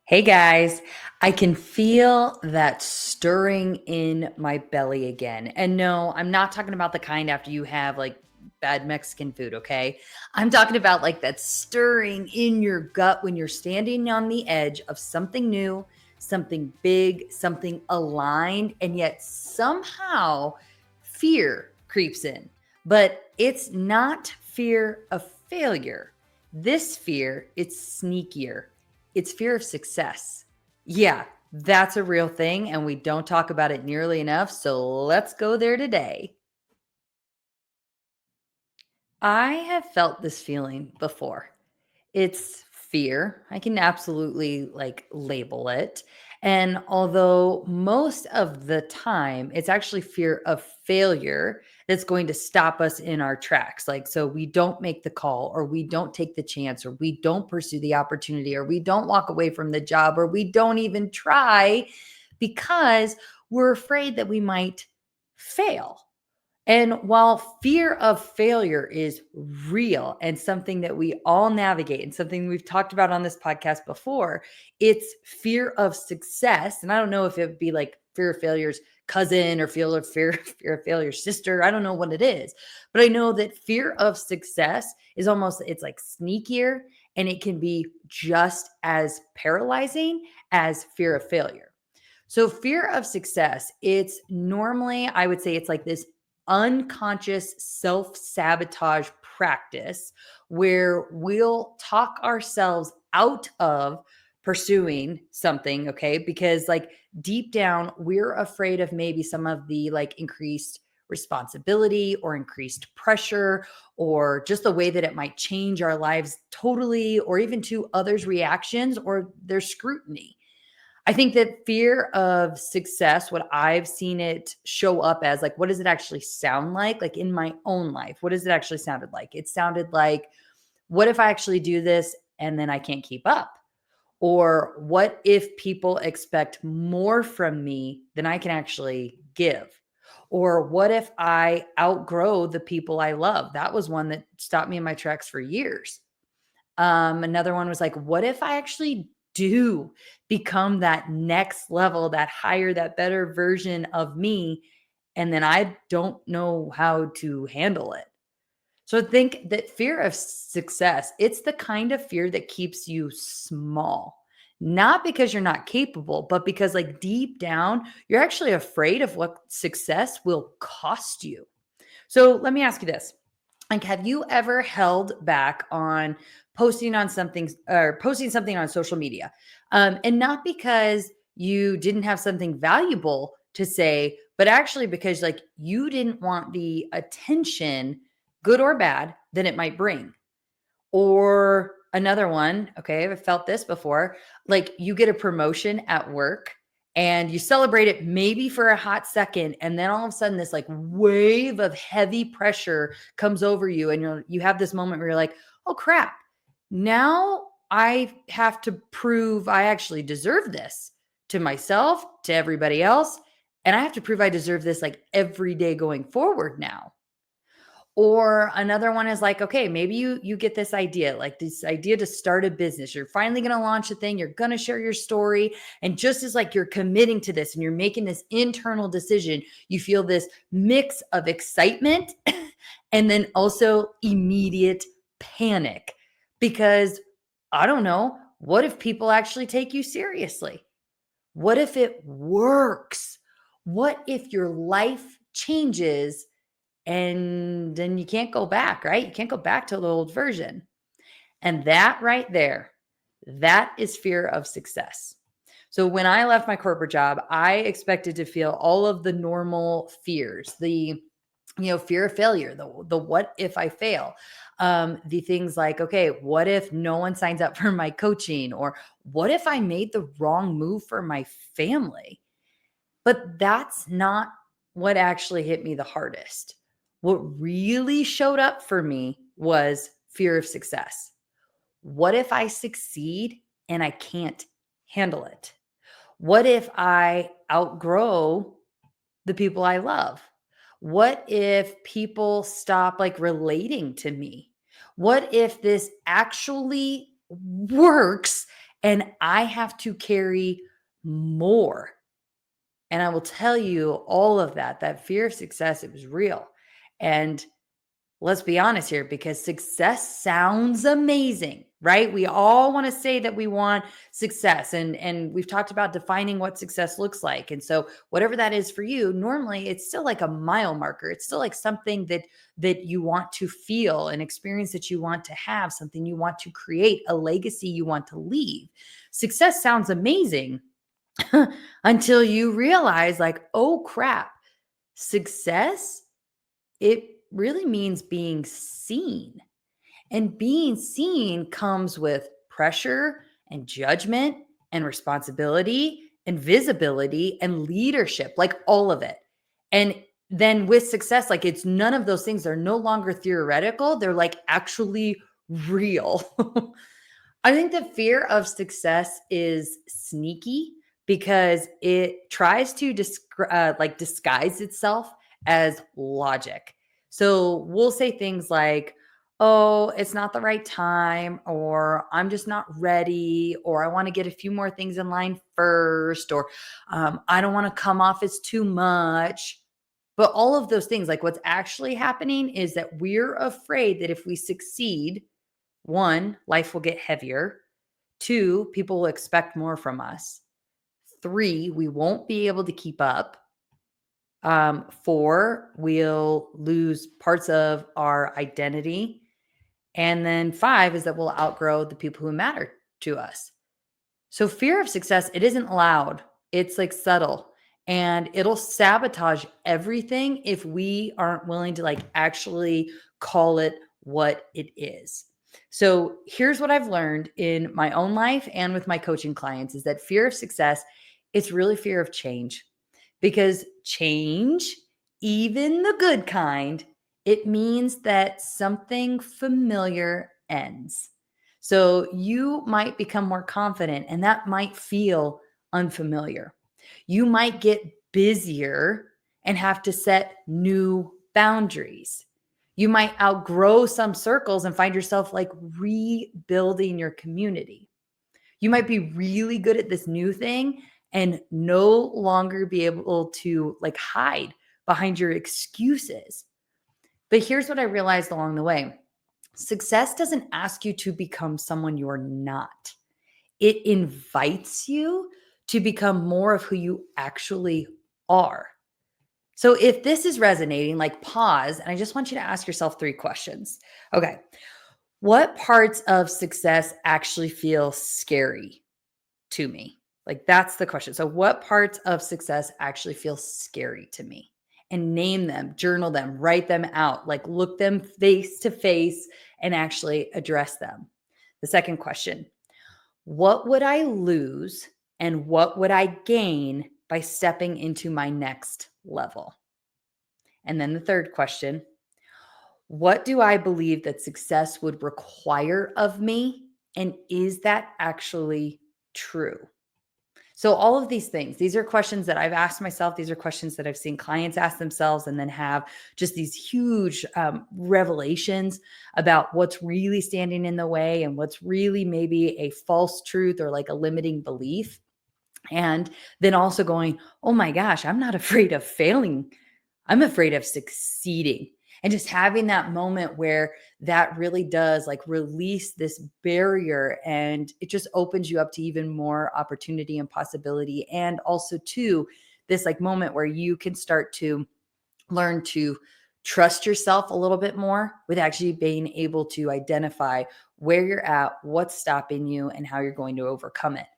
Hey guys, I can feel that stirring in my belly again. And no, I'm not talking about the kind after you have like bad Mexican food, okay? I'm talking about like that stirring in your gut when you're standing on the edge of something new, something big, something aligned, and yet somehow fear creeps in. But it's not fear of failure. This fear, it's sneakier. It's fear of success. Yeah, that's a real thing, and we don't talk about it nearly enough. So let's go there today. I have felt this feeling before. It's fear. I can absolutely like label it. And although most of the time it's actually fear of failure that's going to stop us in our tracks. Like, so we don't make the call, or we don't take the chance, or we don't pursue the opportunity, or we don't walk away from the job, or we don't even try because we're afraid that we might fail. And while fear of failure is real and something that we all navigate and something we've talked about on this podcast before, it's fear of success. And I don't know if it would be like fear of failure's cousin or fear of failure's sister. I don't know what it is. But I know that fear of success is almost it's like sneakier, and it can be just as paralyzing as fear of failure. So fear of success, it's normally, I would say it's like this unconscious self-sabotage practice where we'll talk ourselves out of pursuing something, okay? Because like deep down, we're afraid of maybe some of the like increased responsibility or increased pressure or just the way that it might change our lives totally, or even to others' reactions or their scrutiny. I think that fear of success, what I've seen it show up as, like, what does it actually sound like? Like in my own life, what does it actually sounded like? It sounded like, what if I actually do this and then I can't keep up? Or what if people expect more from me than I can actually give? Or what if I outgrow the people I love? That was one that stopped me in my tracks for years. Another one was like, what if I actually do become that next level, that higher, that better version of me? And then I don't know how to handle it. So I think that fear of success, it's the kind of fear that keeps you small. Not because you're not capable, but because like deep down, you're actually afraid of what success will cost you. So let me ask you this. Like, have you ever held back on posting something on social media? And not because you didn't have something valuable to say, but actually because like you didn't want the attention, good or bad, that it might bring. Or another one, okay, I've felt this before. Like you get a promotion at work and you celebrate it maybe for a hot second, and then all of a sudden this like wave of heavy pressure comes over you, and you have this moment where you're like, "Oh crap. Now I have to prove I actually deserve this to myself, to everybody else, and I have to prove I deserve this like every day going forward now." Or another one is like, okay, maybe you get this idea, like this idea to start a business. You're finally going to launch a thing, you're going to share your story, and just as like you're committing to this and you're making this internal decision, you feel this mix of excitement and then also immediate panic because I don't know, what if people actually take you seriously? What if it works? What if your life changes and then you can't go back, right? You can't go back to the old version. And that right there, that is fear of success. So when I left my corporate job, I expected to feel all of the normal fears, the fear of failure, the what if I fail, the things like, okay, what if no one signs up for my coaching, or what if I made the wrong move for my family? But that's not what actually hit me the hardest. What really showed up for me was fear of success. What if I succeed and I can't handle it? What if I outgrow the people I love? What if people stop like relating to me? What if this actually works and I have to carry more. And I will tell you all of that fear of success, it was real. And let's be honest here, because success sounds amazing, right? We all want to say that we want success, and we've talked about defining what success looks like. And so whatever that is for you, normally it's still like a mile marker. It's still like something that you want to feel, an experience that you want to have, something you want to create, a legacy you want to leave. Success sounds amazing until you realize like, oh crap, success, it really means being seen. And being seen comes with pressure and judgment and responsibility and visibility and leadership, like all of it. And then with success, like it's none of those things. They're no longer theoretical. They're like actually real. I think the fear of success is sneaky because it tries to like disguise itself as logic. So we'll say things like, "Oh, it's not the right time," or "I'm just not ready," or "I want to get a few more things in line first," or "I don't want to come off as too much." But all of those things, like what's actually happening is that we're afraid that if we succeed, one, life will get heavier. Two, people will expect more from us. Three, we won't be able to keep up. Four, we'll lose parts of our identity. And then five is that we'll outgrow the people who matter to us. So fear of success, it isn't loud. It's like subtle, and it'll sabotage everything if we aren't willing to like actually call it what it is. So here's what I've learned in my own life and with my coaching clients is that fear of success, it's really fear of change, because change, even the good kind, it means that something familiar ends. So you might become more confident, and that might feel unfamiliar. You might get busier and have to set new boundaries. You might outgrow some circles and find yourself like rebuilding your community. You might be really good at this new thing and no longer be able to like hide behind your excuses. But here's what I realized along the way. Success doesn't ask you to become someone you're not. It invites you to become more of who you actually are. So if this is resonating, like pause, and I just want you to ask yourself 3 questions. Okay. What parts of success actually feel scary to me? Like that's the question. So what parts of success actually feel scary to me? And name them, journal them, write them out, like look them face to face and actually address them. The second question, what would I lose and what would I gain by stepping into my next level? And then the third question, what do I believe that success would require of me? And is that actually true? So, all of these things, these are questions that I've asked myself. These are questions that I've seen clients ask themselves and then have just these huge revelations about what's really standing in the way and what's really maybe a false truth or like a limiting belief. And then also going, oh my gosh, I'm not afraid of failing. I'm afraid of succeeding. And just having that moment where that really does like release this barrier and it just opens you up to even more opportunity and possibility. And also to this like moment where you can start to learn to trust yourself a little bit more with actually being able to identify where you're at, what's stopping you, and how you're going to overcome it.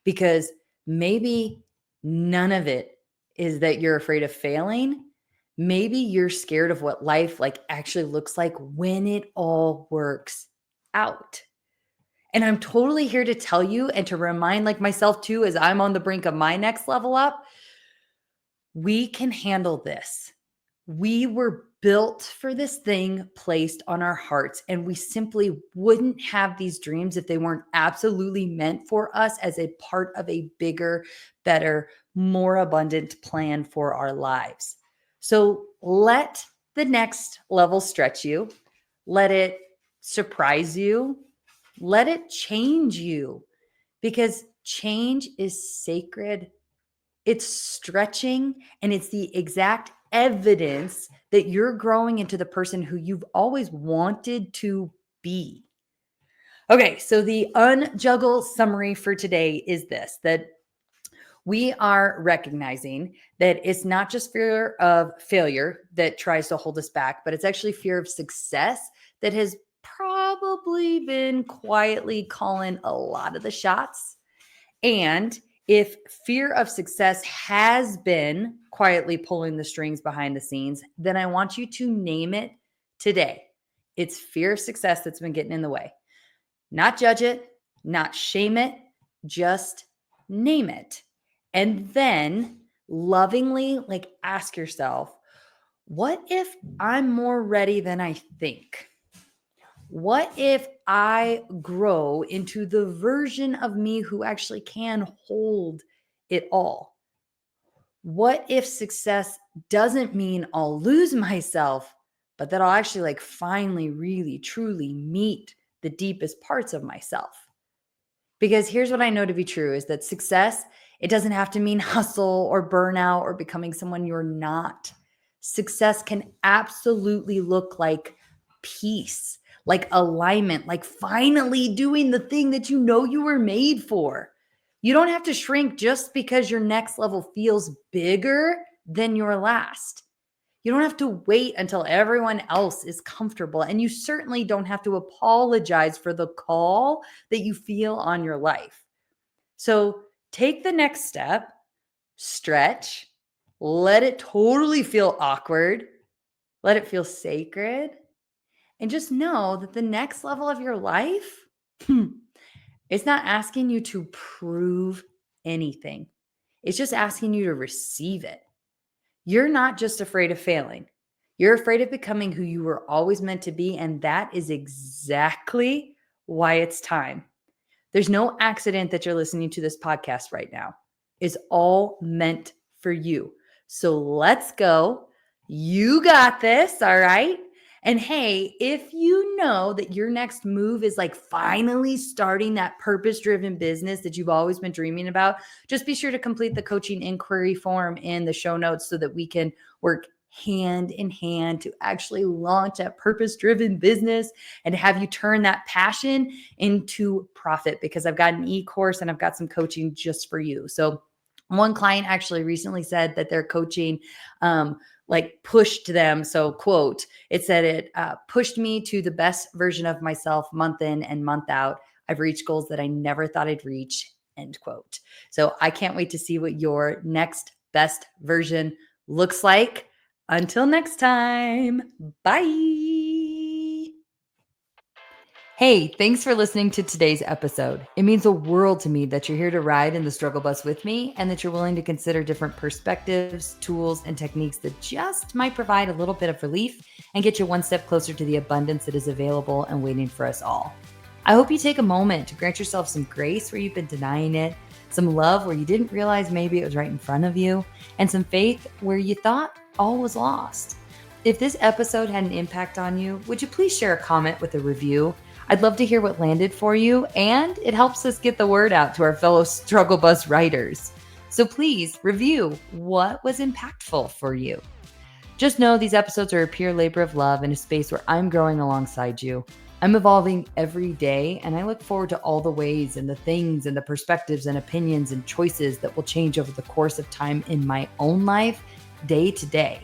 Because maybe none of it is that you're afraid of failing. Maybe you're scared of what life like actually looks like when it all works out. And I'm totally here to tell you and to remind like myself too, as I'm on the brink of my next level up, we can handle this. We were built for this thing placed on our hearts, and we simply wouldn't have these dreams if they weren't absolutely meant for us as a part of a bigger, better, more abundant plan for our lives. So let the next level stretch you, let it surprise you, let it change you. because change is sacred. It's stretching, and it's the exact evidence that you're growing into the person who you've always wanted to be. Okay, so the unjuggle summary for today is this: that we are recognizing that it's not just fear of failure that tries to hold us back, but it's actually fear of success that has probably been quietly calling a lot of the shots. And if fear of success has been quietly pulling the strings behind the scenes, then I want you to name it today. It's fear of success that's been getting in the way. Not judge it, not shame it, just name it. And then lovingly, ask yourself, what if I'm more ready than I think? What if I grow into the version of me who actually can hold it all? What if success doesn't mean I'll lose myself, but that I'll actually finally really truly meet the deepest parts of myself? Because here's what I know to be true is that success, it doesn't have to mean hustle or burnout or becoming someone you're not. Success can absolutely look like peace, like alignment, like finally doing the thing that you know you were made for. You don't have to shrink just because your next level feels bigger than your last. You don't have to wait until everyone else is comfortable. And you certainly don't have to apologize for the call that you feel on your life. So take the next step, stretch, let it totally feel awkward, let it feel sacred, and just know that the next level of your life, it's not asking you to prove anything. It's just asking you to receive it. You're not just afraid of failing. You're afraid of becoming who you were always meant to be. And that is exactly why it's time. There's no accident that you're listening to this podcast right now. It's all meant for you. So let's go. You got this. All right. And hey, if you know that your next move is finally starting that purpose-driven business that you've always been dreaming about, just be sure to complete the coaching inquiry form in the show notes so that we can work hand in hand to actually launch that purpose-driven business and have you turn that passion into profit, because I've got an e-course and I've got some coaching just for you. So one client actually recently said that their coaching pushed them. So quote, it said it pushed me to the best version of myself month in and month out. I've reached goals that I never thought I'd reach, end quote. So I can't wait to see what your next best version looks like. Until next time, bye. Hey, thanks for listening to today's episode. It means the world to me that you're here to ride in the struggle bus with me and that you're willing to consider different perspectives, tools, and techniques that just might provide a little bit of relief and get you one step closer to the abundance that is available and waiting for us all. I hope you take a moment to grant yourself some grace where you've been denying it, some love where you didn't realize maybe it was right in front of you, and some faith where you thought all was lost. If this episode had an impact on you, would you please share a comment with a review? I'd love to hear what landed for you, and it helps us get the word out to our fellow struggle bus riders. So please review what was impactful for you. Just know these episodes are a pure labor of love in a space where I'm growing alongside you. I'm evolving every day, and I look forward to all the ways and the things and the perspectives and opinions and choices that will change over the course of time in my own life, day to day.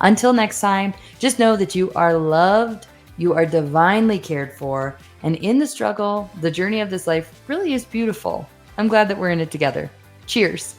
Until next time, just know that you are loved, you are divinely cared for, and in the struggle, the journey of this life really is beautiful. I'm glad that we're in it together. Cheers.